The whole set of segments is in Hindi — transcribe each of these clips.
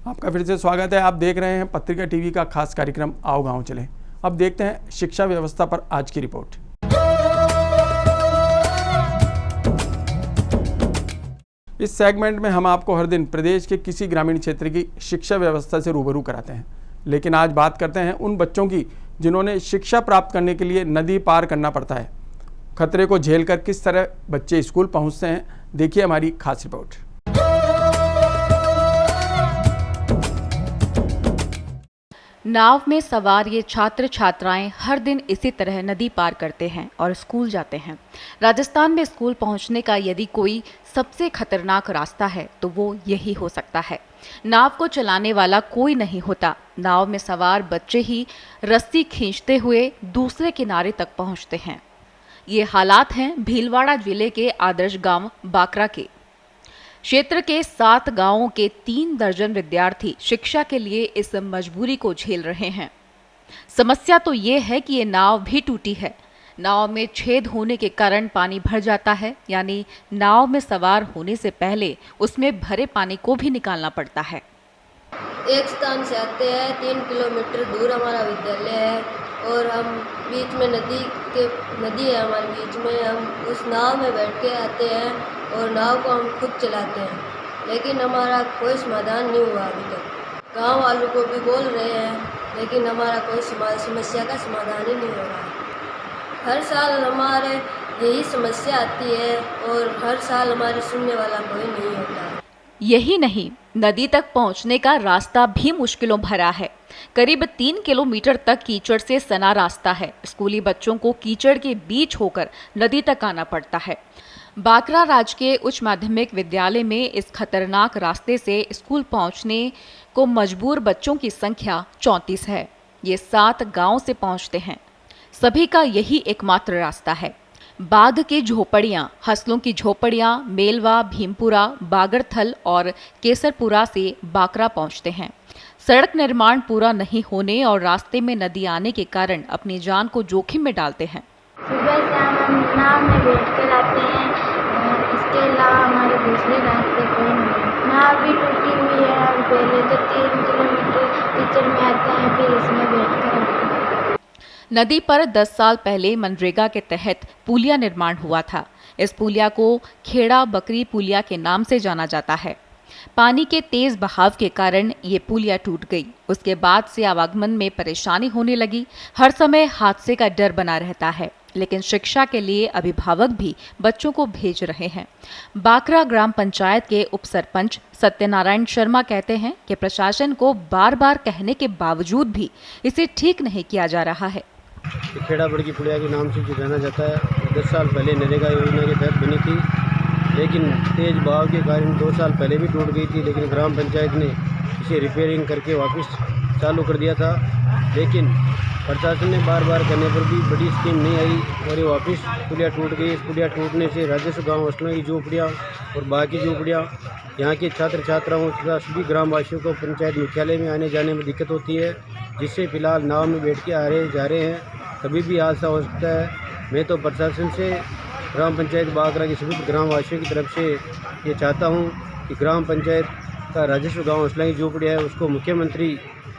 आपका फिर से स्वागत है। आप देख रहे हैं पत्रिका टीवी का खास कार्यक्रम आओ गांव चले। अब देखते हैं शिक्षा व्यवस्था पर आज की रिपोर्ट। इस सेगमेंट में हम आपको हर दिन प्रदेश के किसी ग्रामीण क्षेत्र की शिक्षा व्यवस्था से रूबरू कराते हैं, लेकिन आज बात करते हैं उन बच्चों की जिन्होंने शिक्षा प्राप्त करने के लिए नदी पार करना पड़ता है। खतरे को झेलकर किस तरह बच्चे स्कूल पहुंचते हैं, देखिए हमारी खास रिपोर्ट। नाव में सवार ये छात्र छात्राएं हर दिन इसी तरह नदी पार करते हैं और स्कूल जाते हैं। राजस्थान में स्कूल पहुंचने का यदि कोई सबसे खतरनाक रास्ता है तो वो यही हो सकता है। नाव को चलाने वाला कोई नहीं होता। नाव में सवार बच्चे ही रस्सी खींचते हुए दूसरे किनारे तक पहुंचते हैं। ये हालात हैं भीलवाड़ा जिले के आदर्श गांव बाकरा के। क्षेत्र के 7 गांवों के 3 दर्जन विद्यार्थी शिक्षा के लिए इस मजबूरी को झेल रहे हैं। समस्या तो ये है कि ये नाव भी टूटी है। नाव में छेद होने के कारण पानी भर जाता है, यानी नाव में सवार होने से पहले उसमें भरे पानी को भी निकालना पड़ता है। एक स्थान से आते हैं, 3 किलोमीटर दूर हमारा विद्यालय है और हम बीच में नदी है हमारे बीच में। हम उस नाव में बैठ के आते हैं और नाव को हम खुद चलाते हैं, लेकिन हमारा कोई समाधान नहीं हुआ अभी तक। गांव वालों को भी बोल रहे हैं, लेकिन हमारा कोई समस्या का समाधान ही नहीं हो रहा है। हर साल हमारे यही समस्या आती है और हर साल हमारे सुनने वाला कोई नहीं होता है। यही नहीं, नदी तक पहुंचने का रास्ता भी मुश्किलों भरा है। करीब 3 किलोमीटर तक कीचड़ से सना रास्ता है। स्कूली बच्चों को कीचड़ के बीच होकर नदी तक आना पड़ता है। बाकरा राजकीय उच्च माध्यमिक विद्यालय में इस खतरनाक रास्ते से स्कूल पहुंचने को मजबूर बच्चों की संख्या 34 है। ये 7 गांव से पहुंचते हैं। सभी का यही एकमात्र रास्ता है। बाघ की झोपड़ियां, हसलों की झोपड़ियां मेलवा, भीमपुरा, बागड़थल और केसरपुरा से बाकरा पहुंचते हैं। सड़क निर्माण पूरा नहीं होने और रास्ते में नदी आने के कारण अपनी जान को जोखिम में डालते हैं। सुबह शाम हम नाव में बैठ कर आते हैं और इसके अलावा हमारे दूसरे रास्ते कोई नहीं। नाव भी टूटी हुई है। हम पहले तो 3 किलोमीटर कीचड़ में आते हैं, फिर इसमें बैठ कर आते हैं। नदी पर 10 साल पहले मनरेगा के तहत पुलिया निर्माण हुआ था। इस पुलिया को खेड़ा बकरी पुलिया के नाम से जाना जाता है। पानी के तेज बहाव के कारण ये पुलिया टूट गई। उसके बाद से आवागमन में परेशानी होने लगी। हर समय हादसे का डर बना रहता है, लेकिन शिक्षा के लिए अभिभावक भी बच्चों को भेज रहे हैं। बाकरा ग्राम पंचायत के उप सरपंच सत्यनारायण शर्मा कहते हैं कि प्रशासन को बार बार कहने के बावजूद भी इसे ठीक नहीं किया जा रहा है। खेड़ा बड़की पुलिया के नाम से जो जाना जाता है, 10 साल पहले नरेगा योजना के तहत बनी थी, लेकिन तेज बहाव के कारण 2 साल पहले भी टूट गई थी। लेकिन ग्राम पंचायत ने इसे रिपेयरिंग करके वापस चालू कर दिया था, लेकिन प्रशासन ने बार बार करने पर भी बड़ी स्कीम नहीं आई और ये वापस पुलिया टूट गई। इस पुलिया टूटने से राजस्व गाँव असलों की झोपड़ियाँ और बाकी झोपड़ियाँ, यहाँ के छात्र छात्राओं तथा सभी ग्रामवासियों को पंचायत मुख्यालय में आने जाने में दिक्कत होती है, जिससे फिलहाल नाव में बैठ के आ रहे जा रहे हैं। कभी भी हादसा हो सकता है। मैं तो प्रशासन से, ग्राम पंचायत बाकरा के सभी ग्रामवासियों की तरफ से ये चाहता हूँ कि ग्राम पंचायत का राजस्व गाँव असला की झोपड़िया है, उसको मुख्यमंत्री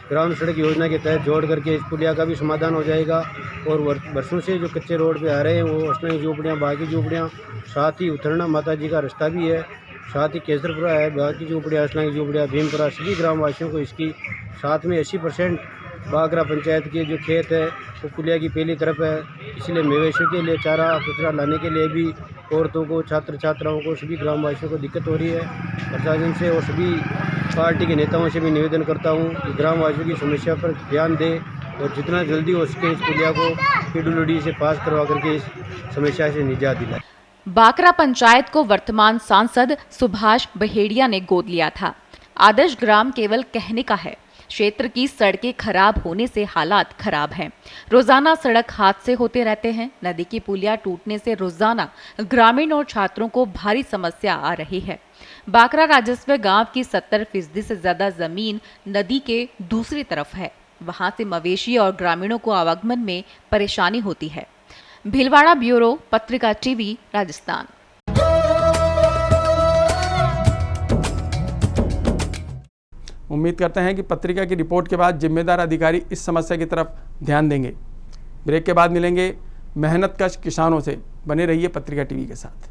ग्राम सड़क योजना के तहत जोड़ करके इस पुलिया का भी समाधान हो जाएगा। और वर्षों से जो कच्चे रोड पे आ रहे हैं वो असला की झोपड़ियाँ, बाकी झोपड़ियाँ, साथ ही उतरना माता जी का रास्ता भी है, साथ ही केसरपुरा है, बाकी झोपड़ियाँ, असला की झोपड़ियाँ, भीमपुरा, सभी ग्रामवासियों को इसकी साथ में 80% बाकरा पंचायत के जो खेत है वो पुलिया की पहली तरफ है। इसलिए मवेशियों के लिए चारा कचरा लाने के लिए भी औरतों को, छात्र छात्राओं को, सभी ग्रामवासियों को दिक्कत हो रही है। प्रशासन से और सभी पार्टी के नेताओं से भी निवेदन करता हूँ कि ग्रामवासियों की समस्या पर ध्यान दें और जितना जल्दी हो सके इस पुलिया को PWD से पास करवा करके इस समस्या से निजात दिलाएं। बाकरा पंचायत को वर्तमान सांसद सुभाष बहेड़िया ने गोद लिया था। आदर्श ग्राम केवल कहने का है। क्षेत्र की सड़कें खराब होने से हालात खराब हैं। रोजाना सड़क हादसे होते रहते हैं। नदी की पुलिया टूटने से रोजाना ग्रामीण और छात्रों को भारी समस्या आ रही है। बाकरा राजस्व गांव की 70% से ज्यादा जमीन नदी के दूसरी तरफ है। वहां से मवेशी और ग्रामीणों को आवागमन में परेशानी होती है। भीलवाड़ा ब्यूरो, पत्रिका टीवी, राजस्थान। उम्मीद करते हैं कि पत्रिका की रिपोर्ट के बाद जिम्मेदार अधिकारी इस समस्या की तरफ ध्यान देंगे। ब्रेक के बाद मिलेंगे मेहनतकश किसानों से। बने रहिए पत्रिका टीवी के साथ।